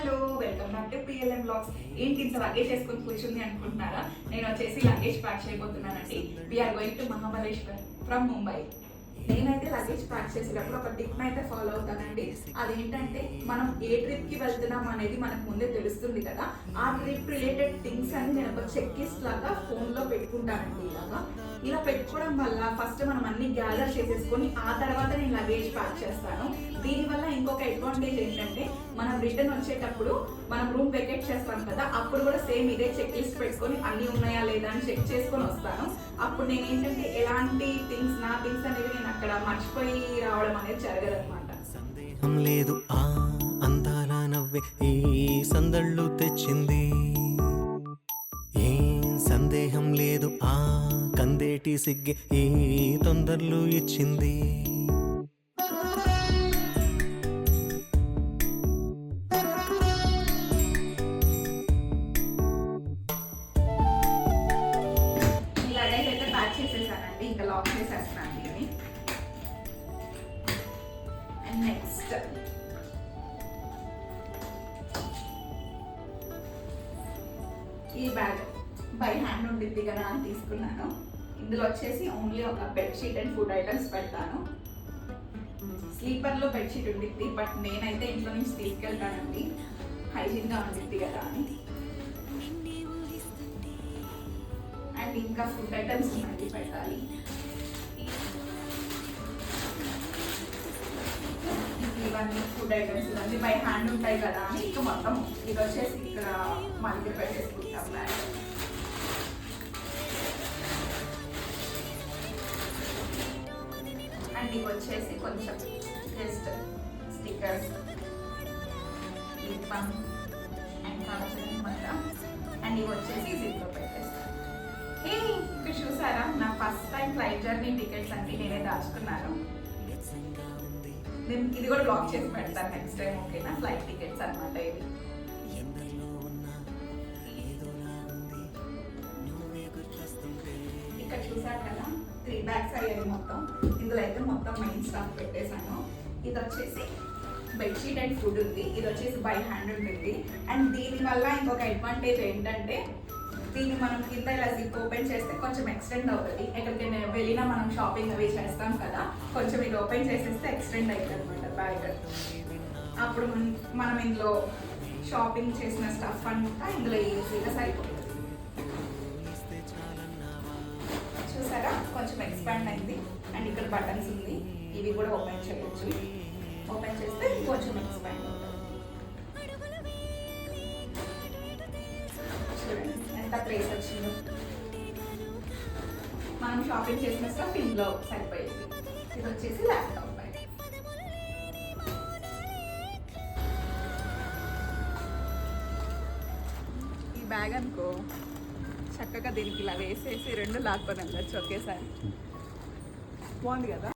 Hello welcome back to PLM blogs. ఏంటి ఇంత luggage వేసుకొని కూర్చుంది అనుకుంటున్నారా? నేను వచ్చేసి లగేజ్ ప్యాక్ చేయబోతున్నానండి. We're going to Mahabaleshwar from Mumbai. నేనైతే లగేజ్ ప్యాక్ చేసేటప్పుడు ఒక టిప్ అయితే ఫాలో అవుతానండి. అదేంటంటే మనం ఏ ట్రిప్ కి వెళ్తున్నాం అనేది మనకు ముందే తెలుస్తుంది కదా. ఆ ట్రిప్ రిలేటెడ్ థింగ్స్ అని నేను ఒక చెక్ లిస్ట్ లాగా ఫోన్ లో పెట్టుకుంటానండి. ఇలా పెట్టుకోవడం వల్ల ఫస్ట్ మనం అన్ని గ్యాదర్ చేసేసుకొని ఆ తర్వాత నేను లగేజ్ ప్యాక్ చేస్తాను. దీనివల్ల ఇంకొక అడ్వాంటేజ్ ఏంటంటే మనం రిటర్న్ వచ్చేటప్పుడు మనం రూమ్ వెకేట్ చేస్తాం కదా, అప్పుడు కూడా సేమ్ ఇదే చెక్ లిస్ట్ పెట్టుకొని అన్ని ఉన్నాయా లేదా అని చెక్ చేసుకొని వస్తాను. అప్పుడు నేను ఏంటంటే ఎలాంటి థింగ్స్ నా థింగ్స్ అనేవి నేను అక్కడ మర్చిపోయి రావడం అనేది జరగదన్నమాట. సందేహం లేదు ఆ అందాల నవ్వే ఈ సందళ్ళు తెచ్చింది. ఏం సందేహం లేదు ఆ కందేటి సిగ్గే ఈ తొందరలు ఇచ్చింది. లగేజ్ అయితే ప్యాక్ చేసేసానండి, ఇంకా లాక్ చేసేస్తున్నాను దీన్ని. అండ్ నెక్స్ట్ ఈ బ్యాగ్ బై హ్యాండ్ ఉండిద్ది కదా అని తీసుకున్నాను. ఇందులో వచ్చేసి ఓన్లీ ఒక బెడ్షీట్ అండ్ ఫుడ్ ఐటమ్స్ పెడతాను. స్లీపర్లో బెడ్షీట్ ఉండిద్ది, బట్ నేనైతే ఇంట్లో నుంచి తీసుకెళ్తానండి, హైజీన్గా ఉండిద్ది కదా అని. అండ్ ఇంకా ఫుడ్ ఐటమ్స్ మళ్ళీ పెట్టాలి. ఇవన్నీ ఫుడ్ ఐటమ్స్ ఇవన్నీ బై హ్యాండ్ ఉంటాయి కదా అని ఇంకా మొత్తం ఇది వచ్చేసి ఇక్కడ మళ్ళీ పెట్టేసుకుంటాం బ్యాగ్. అండ్ ఇవి వచ్చేసి కొంచెం just stickers, lip balm and కావాల్సిన. అండ్ ఇవి వచ్చేసి జిప్లో పెట్టేస్తాను. ఇక్కడ చూసారా, నా first time flight journey tickets అన్ని నేనే దాచుకున్నాను. నేను ఇది కూడా బ్లాక్ చేసి పెడతాను నెక్స్ట్ టైం, ఓకేనా? ఫ్లైట్ టికెట్స్ అనమాట ఇవి. ఇక్కడ చూసారు కదా 3 బ్యాగ్స్ అయ్యాయి మొత్తం. ఇందులో అయితే మొత్తం మెయిన్ స్టఫ్ పెట్టేశాను. ఇది వచ్చేసి బెడ్షీట్ అండ్ ఫుడ్ ఉంది, ఇది వచ్చేసి బై హ్యాండ్ ఉంటుంది. అండ్ దీనివల్ల ఇంకొక అడ్వాంటేజ్ ఏంటంటే దీన్ని మనం కింద ఇలా జిప్ ఓపెన్ చేస్తే కొంచెం ఎక్స్టెండ్ అవుతుంది. ఎక్కడికైనా వెళ్ళినా మనం షాపింగ్ అవి చేస్తాం కదా, కొంచెం ఇది ఓపెన్ చేసేస్తే ఎక్స్టెండ్ అవుతుంది అనమాట బ్యాగ్. అప్పుడు మనం ఇందులో షాపింగ్ చేసిన స్టఫ్ అంతా ఇందులో ఈజీగా సరిపోతుంది. చూసారా, కొంచెం ఎక్స్పాండ్ అయింది. అండ్ ఇక్కడ బటన్స్ ఉంది, ఇవి కూడా ఓపెన్ చేయొచ్చు. ఓపెన్ చేస్తే కొంచెం ఎక్స్పాండ్ అవుతుంది. చూడండి ఎంత ప్లేస్ వచ్చిందో. మనం షాపింగ్ చేసిన స్టఫ్ ఇంట్లో సరిపోయింది. ఇది వచ్చేసి ల్యాప్టాప్ బ్యాగ్. ఈ బ్యాగ్ అనుకో చక్కగా దీనికి ఇలా వేసేసి 2 లాక్కొని వెళ్ళచ్చు ఒకేసారి. బాగుంది కదా.